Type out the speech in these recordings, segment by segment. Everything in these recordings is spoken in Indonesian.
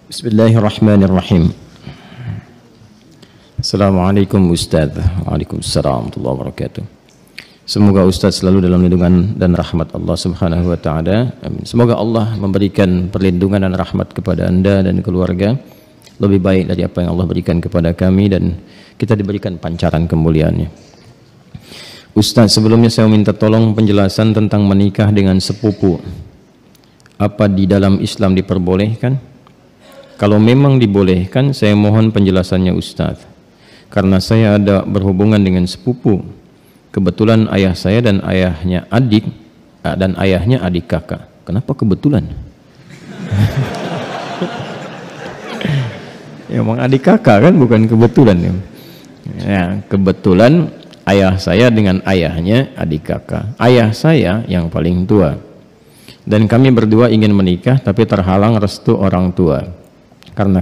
Bismillahirrahmanirrahim. Assalamualaikum Ustaz. Waalaikumsalam warahmatullahi wabarakatuh. Semoga Ustaz selalu dalam lindungan dan rahmat Allah Subhanahu wa taala. Amin. Semoga Allah memberikan perlindungan dan rahmat kepada Anda dan keluarga lebih baik dari apa yang Allah berikan kepada kami, dan kita diberikan pancaran kemuliaannya. Ustaz, sebelumnya saya minta tolong penjelasan tentang menikah dengan sepupu. Apa di dalam Islam diperbolehkan? Kalau memang dibolehkan, saya mohon penjelasannya Ustaz. Karena saya ada berhubungan dengan sepupu. Kebetulan ayah saya dan ayahnya adik, dan ayahnya adik kakak. Kenapa kebetulan? Ya, emang adik kakak kan, bukan kebetulan ya. Ya, kebetulan ayah saya dengan ayahnya adik kakak. Ayah saya yang paling tua. Dan kami berdua ingin menikah, tapi terhalang restu orang tua. Karena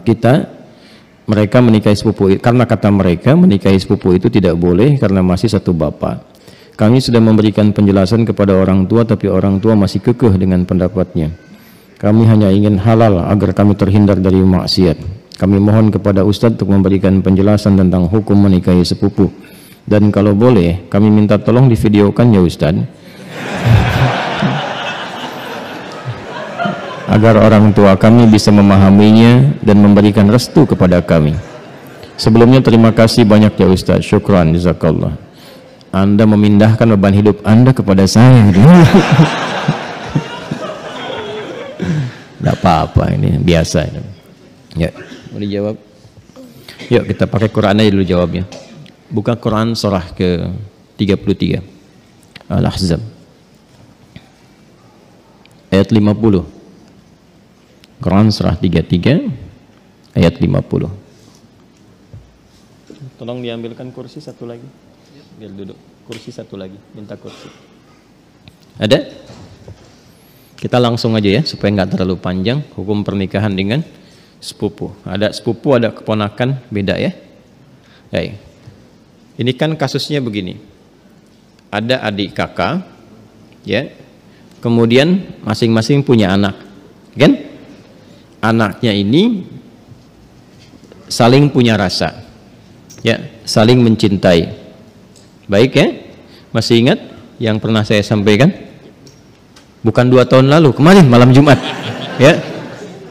mereka menikahi sepupu, karena kata mereka menikahi sepupu itu tidak boleh karena masih satu bapak. Kami sudah memberikan penjelasan kepada orang tua, tapi orang tua masih kekeh dengan pendapatnya. Kami hanya ingin halal agar kami terhindar dari maksiat. Kami mohon kepada Ustadz untuk memberikan penjelasan tentang hukum menikahi sepupu. Dan kalau boleh, kami minta tolong divideokan ya Ustadz, agar orang tua kami bisa memahaminya dan memberikan restu kepada kami. Sebelumnya terima kasih banyak ya Ustaz. Syukran, jazakallah. Anda memindahkan beban hidup Anda kepada saya. Tidak apa-apa, ini biasa. Ya, mau dijawab? Yuk kita pakai Quran aja dulu jawabnya. Buka Quran surah ke 33 Al-Ahzab ayat 50. Quran surah 33 ayat 50. Tolong diambilkan kursi satu lagi, biar duduk. Kursi satu lagi, minta kursi. Ada? Kita langsung aja ya, supaya nggak terlalu panjang. Hukum pernikahan dengan sepupu. Ada sepupu, ada keponakan, beda ya. Baik. Ini kan kasusnya begini. Ada adik kakak, ya. Kemudian masing-masing punya anak, kan? Anaknya ini saling punya rasa, ya, saling mencintai. Baik ya, masih ingat yang pernah saya sampaikan? Bukan 2 tahun lalu, kemarin malam Jumat, ya,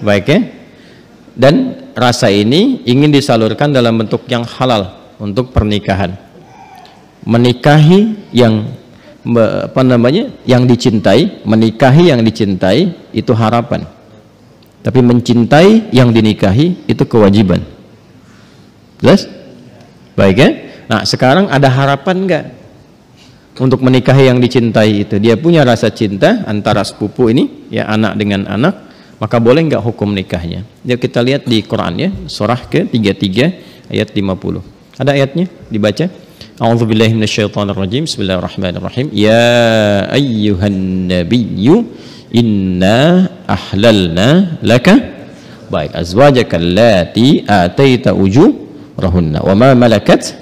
baik ya. Dan rasa ini ingin disalurkan dalam bentuk yang halal untuk pernikahan. Menikahi yang yang dicintai, menikahi yang dicintai itu harapan. Tapi mencintai yang dinikahi itu kewajiban. Jelas? Baik ya? Nah sekarang ada harapan enggak untuk menikahi yang dicintai itu? Dia punya rasa cinta antara sepupu ini, ya, anak dengan anak, maka boleh enggak hukum nikahnya? Yuk kita lihat di Quran ya, surah ke-33 ayat 50. Ada ayatnya? Dibaca. A'udzubillahi minasyaitonirrajim. Bismillahirrahmanirrahim. Ya ayyuhan nabiyyu inna ahlalna laka baik azwajaka allati ataita ujurahunna wa ma malakat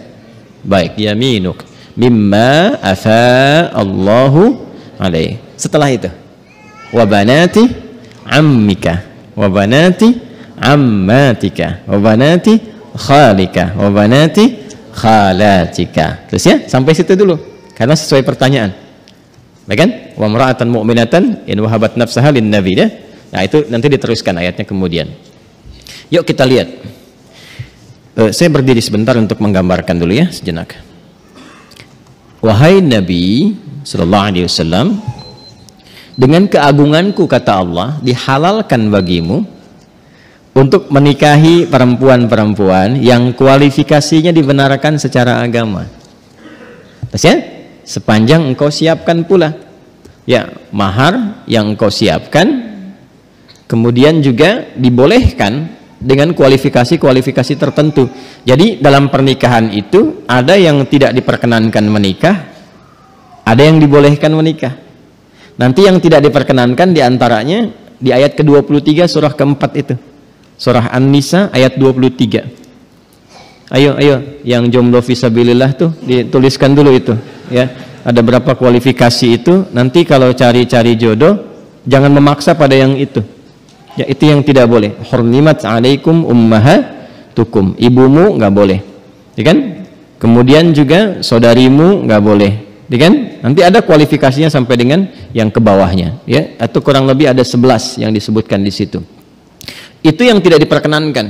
baik yaminuk mimma afa Allahu alaih. Setelah itu wa banati ammika wa banati ammatika wa banati khalika wa banati khalatika. Terus ya, sampai situ dulu karena sesuai pertanyaan. Baik kan? Wa mar'atan mu'minatan in wahabat nafsaha lin nabi ya. Nah, itu nanti diteruskan ayatnya kemudian. Yuk kita lihat. Saya berdiri sebentar untuk menggambarkan dulu ya, sejenak. Wahai Nabi sallallahu alaihi wasallam, dengan keagunganku kata Allah, dihalalkan bagimu untuk menikahi perempuan-perempuan yang kualifikasinya dibenarkan secara agama. Terus ya? Sepanjang engkau siapkan pula, ya, mahar yang engkau siapkan. Kemudian juga dibolehkan dengan kualifikasi-kualifikasi tertentu. Jadi dalam pernikahan itu ada yang tidak diperkenankan menikah, ada yang dibolehkan menikah. Nanti yang tidak diperkenankan diantaranya di ayat ke-23 surah keempat itu, surah An-Nisa ayat 23. Ayo yang jomblo fisabilillah tuh dituliskan dulu itu ya. Ada berapa kualifikasi itu, nanti kalau cari-cari jodoh jangan memaksa pada yang itu Ya, itu yang tidak boleh. Hurrimat 'alaikum ummahatukum. Ibumu nggak boleh. Ya kan? Kemudian juga saudarimu nggak boleh. Ya kan? Nanti ada kualifikasinya sampai dengan yang ke bawahnya, ya. Atau kurang lebih ada 11 yang disebutkan di situ. Itu yang tidak diperkenankan.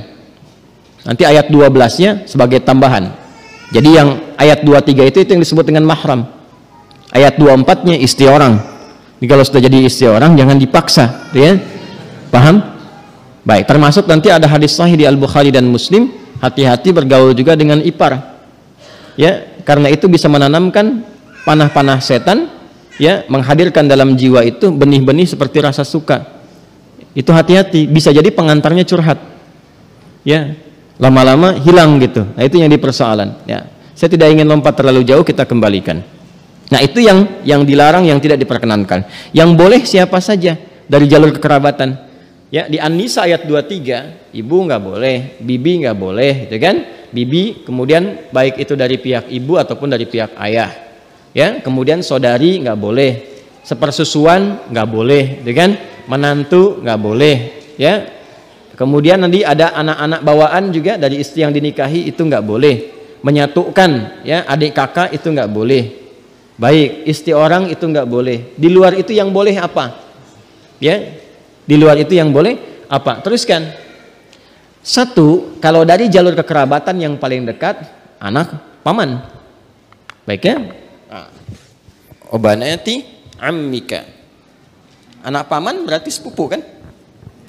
Nanti ayat 12-nya sebagai tambahan. Jadi yang ayat 23 itu yang disebut dengan mahram. Ayat 24-nya istri orang. Jadi kalau sudah jadi istri orang jangan dipaksa, ya. Paham? Baik, termasuk nanti ada hadis sahih di Al-Bukhari dan Muslim, hati-hati bergaul juga dengan ipar. Ya, karena itu bisa menanamkan panah-panah setan, ya, menghadirkan dalam jiwa itu benih-benih seperti rasa suka. Itu hati-hati, bisa jadi pengantarnya curhat. Ya, lama-lama hilang gitu. Nah, itu yang dipersoalan, ya. Saya tidak ingin lompat terlalu jauh, kita kembalikan. Nah, itu yang dilarang, yang tidak diperkenankan. Yang boleh siapa saja dari jalur kekerabatan. Ya, di An-Nisa ayat 23, ibu nggak boleh, bibi nggak boleh, gitu kan? Bibi, kemudian baik itu dari pihak ibu ataupun dari pihak ayah. Ya, kemudian saudari nggak boleh, sepersusuan nggak boleh, gitu kan? Menantu nggak boleh, ya. Kemudian nanti ada anak-anak bawaan juga dari istri yang dinikahi, itu nggak boleh. Menyatukan, ya, adik kakak itu nggak boleh. Baik, istri orang itu nggak boleh. Di luar itu yang boleh apa? Ya, di luar itu yang boleh apa? Teruskan. Satu, kalau dari jalur kekerabatan yang paling dekat, anak paman. Baik, ya. Obanati ammika. Anak paman berarti sepupu kan?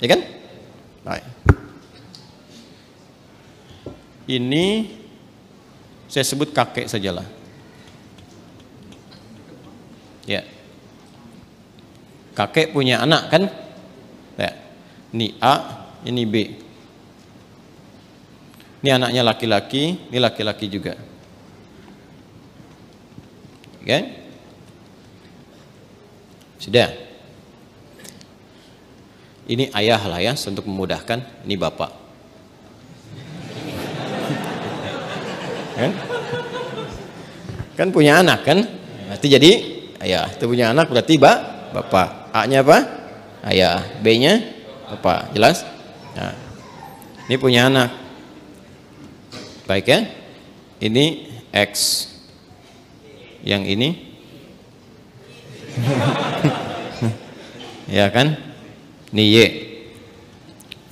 Ya kan? Baik. Ini saya sebut kakek sajalah. Ya. Kakek punya anak kan? Ya. Ini A, ini B. Ini anaknya laki-laki, ini laki-laki juga. Oke? Sudah. Ini ayah lah ya, untuk memudahkan. Ini bapak. Kan punya anak kan? Berarti jadi ayah. Itu punya anak berarti bapak. A-nya apa? Ayah. B-nya bapak. Jelas? Nah, ini punya anak. Baik, ya. Ini X. Yang ini ya kan? Ini Y.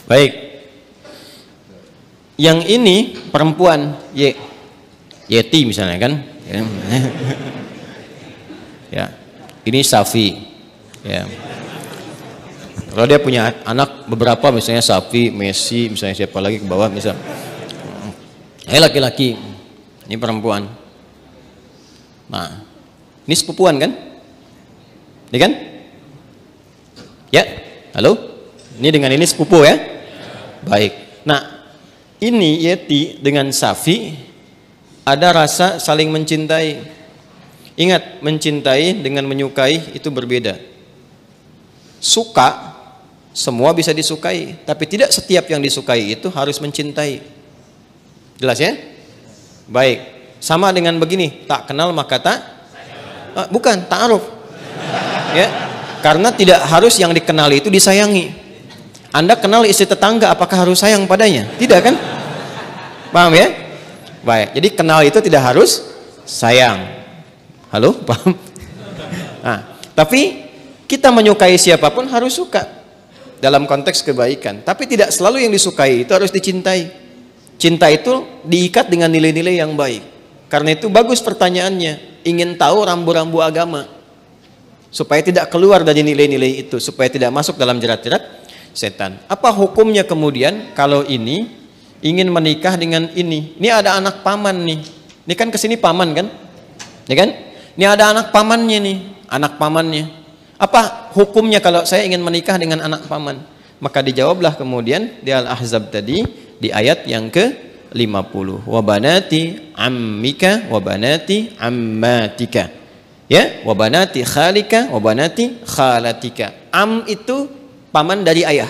Baik. Yang ini perempuan Y. Yeti misalnya kan? Ya. Ini Safi. Ya. Kalau dia punya anak beberapa, misalnya Safi, Messi, misalnya siapa lagi ke bawah, misal. Ini laki-laki, ini perempuan. Nah, ini sepupuan kan? Ini kan? Ya, halo? Ini dengan ini sepupu ya? Baik. Nah, ini Yeti dengan Safi ada rasa saling mencintai. Ingat, mencintai dengan menyukai itu berbeda. Suka, semua bisa disukai, tapi tidak setiap yang disukai itu harus mencintai. Jelas ya? Baik. Sama dengan begini, tak kenal maka tak bukan ta'aruf. Ya. Karena tidak harus yang dikenali itu disayangi. Anda kenal istri tetangga, apakah harus sayang padanya? Tidak kan? Paham ya? Baik. Jadi kenal itu tidak harus sayang. Halo? Paham? Nah, tapi kita menyukai siapapun harus suka dalam konteks kebaikan. Tapi tidak selalu yang disukai itu harus dicintai. Cinta itu diikat dengan nilai-nilai yang baik. Karena itu bagus pertanyaannya. Ingin tahu rambu-rambu agama. Supaya tidak keluar dari nilai-nilai itu. Supaya tidak masuk dalam jerat-jerat setan. Apa hukumnya kemudian kalau ini ingin menikah dengan ini? Ini ada anak paman nih. Ini kan kesini paman kan? Ya kan? Ini ada anak pamannya nih. Anak pamannya. Apa hukumnya kalau saya ingin menikah dengan anak paman? Maka dijawablah kemudian di Al-Ahzab tadi. Di ayat yang ke-50. Wabanati ammika wabanati ammatika. Ya, wabanati khalika wabanati khalatika. Am itu paman dari ayah.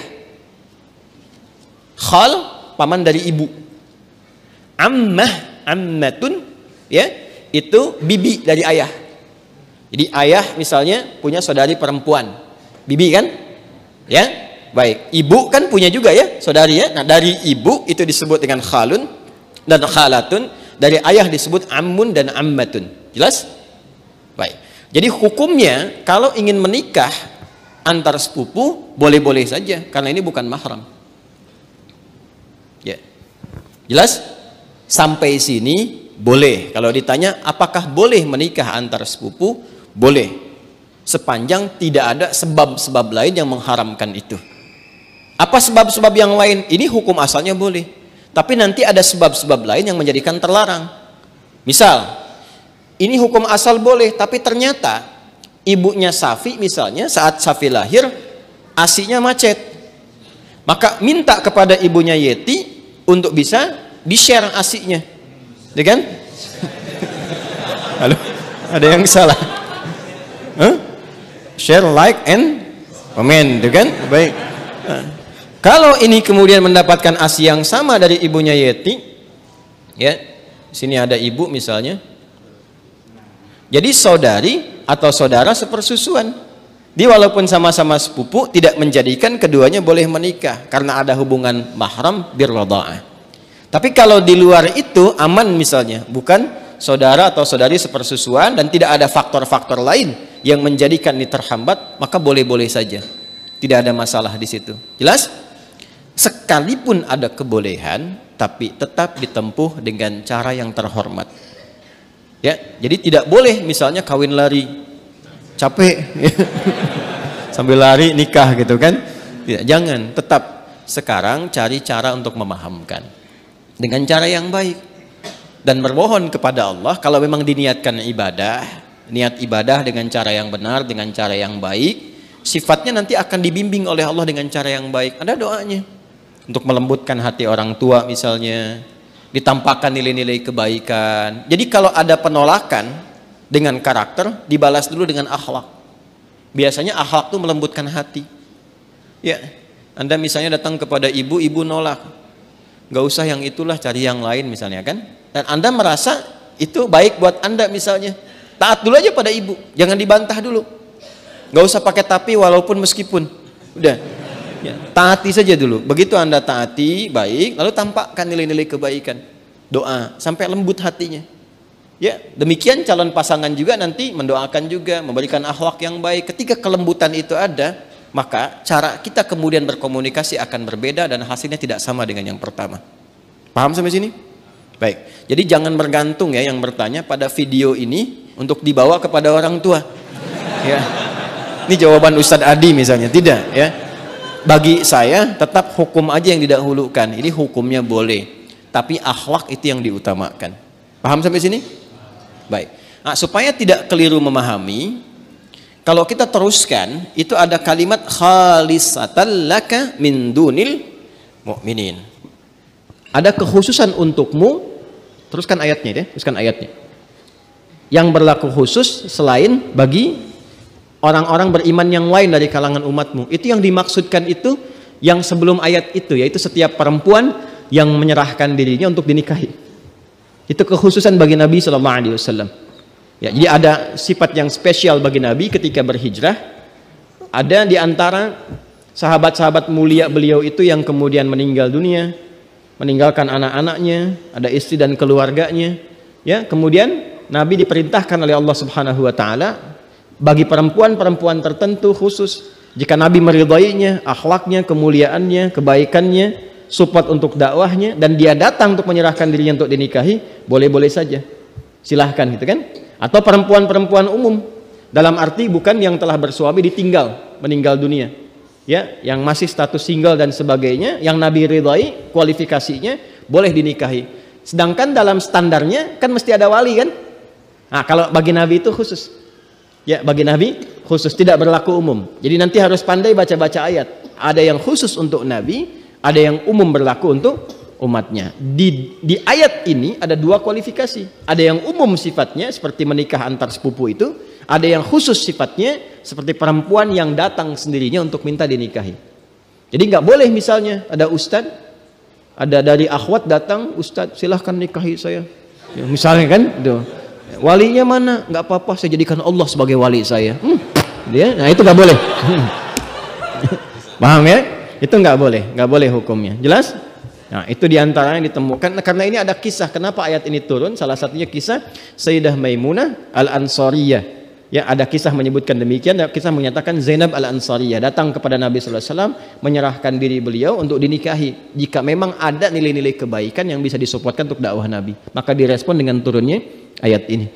Khal paman dari ibu. Ammah, ammatun, ya, itu bibi dari ayah. Jadi ayah misalnya punya saudari perempuan. Bibi kan? Ya. Baik, ibu kan punya juga ya, saudari ya. Nah, dari ibu itu disebut dengan khalun dan khalatun, dari ayah disebut ammun dan ammatun. Jelas? Baik. Jadi hukumnya kalau ingin menikah antar sepupu boleh-boleh saja karena ini bukan mahram. Ya. Jelas? Sampai sini boleh. Kalau ditanya apakah boleh menikah antar sepupu? Boleh. Sepanjang tidak ada sebab-sebab lain yang mengharamkan itu. Apa sebab-sebab yang lain? Ini hukum asalnya boleh. Tapi nanti ada sebab-sebab lain yang menjadikan terlarang. Misal, ini hukum asal boleh, tapi ternyata ibunya Safi misalnya saat Safi lahir ASInya macet. Maka minta kepada ibunya Yeti untuk bisa di-share ASInya. Ya kan? Halo? Ada yang salah? Huh? Share, like, and comment, ya kan? Baik. Kalau ini kemudian mendapatkan ASI yang sama dari ibunya Yeti, ya, sini ada ibu misalnya. Jadi saudari atau saudara sepersusuan. Dia walaupun sama-sama sepupu tidak menjadikan keduanya boleh menikah karena ada hubungan mahram birradha'ah. Tapi kalau di luar itu aman misalnya, bukan saudara atau saudari sepersusuan dan tidak ada faktor-faktor lain yang menjadikan ini terhambat, maka boleh-boleh saja. Tidak ada masalah di situ. Jelas? Sekalipun ada kebolehan, tapi tetap ditempuh dengan cara yang terhormat. Ya, jadi tidak boleh misalnya kawin lari, capek, sambil lari nikah gitu kan? Tidak, jangan. Tetap sekarang cari cara untuk memahamkan dengan cara yang baik dan bermohon kepada Allah kalau memang diniatkan ibadah, niat ibadah dengan cara yang benar, dengan cara yang baik, sifatnya nanti akan dibimbing oleh Allah dengan cara yang baik. Ada doanya untuk melembutkan hati orang tua misalnya, ditampakkan nilai-nilai kebaikan. Jadi kalau ada penolakan dengan karakter, dibalas dulu dengan akhlak. Biasanya akhlak itu melembutkan hati. Ya, Anda misalnya datang kepada ibu, ibu nolak, nggak usah yang itulah, cari yang lain misalnya kan. Dan Anda merasa itu baik buat Anda misalnya, taat dulu aja pada ibu, jangan dibantah dulu. Nggak usah pakai tapi walaupun meskipun, udah ya, taati saja dulu. Begitu Anda taati baik, lalu tampakkan nilai-nilai kebaikan, doa sampai lembut hatinya. Ya, demikian calon pasangan juga nanti mendoakan juga, memberikan akhlak yang baik. Ketika kelembutan itu ada, maka cara kita kemudian berkomunikasi akan berbeda dan hasilnya tidak sama dengan yang pertama. Paham sampai sini? Baik. Jadi jangan bergantung ya yang bertanya pada video ini untuk dibawa kepada orang tua. Ya. Ini jawaban Ustadz Adi misalnya, tidak ya. Bagi saya tetap hukum aja yang didahulukan. Ini hukumnya boleh, tapi akhlak itu yang diutamakan. Paham sampai sini? Baik. Nah, supaya tidak keliru memahami, kalau kita teruskan itu ada kalimat khalisatan laka min dunil mu'minin. Ada kekhususan untukmu. Teruskan ayatnya ya, teruskan ayatnya. Yang berlaku khusus selain bagi orang-orang beriman yang lain dari kalangan umatmu. Itu yang dimaksudkan itu yang sebelum ayat itu, yaitu setiap perempuan yang menyerahkan dirinya untuk dinikahi. Itu kekhususan bagi Nabi SAW. Ya, jadi ada sifat yang spesial bagi Nabi ketika berhijrah. Ada di antara sahabat-sahabat mulia beliau itu yang kemudian meninggal dunia, meninggalkan anak-anaknya, ada istri dan keluarganya. Ya, kemudian Nabi diperintahkan oleh Allah Subhanahu wa taala bagi perempuan-perempuan tertentu khusus, jika Nabi meridainya, akhlaknya, kemuliaannya, kebaikannya, support untuk dakwahnya, dan dia datang untuk menyerahkan dirinya untuk dinikahi, boleh-boleh saja, silahkan gitu kan. Atau perempuan-perempuan umum, dalam arti bukan yang telah bersuami ditinggal, meninggal dunia ya, yang masih status single dan sebagainya, yang Nabi ridai kualifikasinya boleh dinikahi. Sedangkan dalam standarnya kan mesti ada wali kan. Nah, kalau bagi Nabi itu khusus ya, bagi Nabi khusus, tidak berlaku umum. Jadi nanti harus pandai baca-baca ayat. Ada yang khusus untuk Nabi, ada yang umum berlaku untuk umatnya. Di ayat ini ada dua kualifikasi. Ada yang umum sifatnya seperti menikah antar sepupu itu, ada yang khusus sifatnya seperti perempuan yang datang sendirinya untuk minta dinikahi. Jadi nggak boleh misalnya ada ustadz, ada dari akhwat datang, ustadz silahkan nikahi saya. Ya, misalnya kan, tuh. Walinya mana? Nggak apa-apa, saya jadikan Allah sebagai wali saya. Nah itu nggak boleh. Paham ya? Itu nggak boleh hukumnya. Jelas? Nah, itu diantaranya ditemukan. Karena ini ada kisah kenapa ayat ini turun. Salah satunya kisah Sayyidah Maimunah Al-Ansariyah. Ya, ada kisah menyebutkan demikian. Ada kisah menyatakan Zainab Al-Ansariyah datang kepada Nabi sallallahu alaihi wasallam menyerahkan diri beliau untuk dinikahi. Jika memang ada nilai-nilai kebaikan yang bisa disupport untuk dakwah Nabi, maka direspon dengan turunnya ayat ini.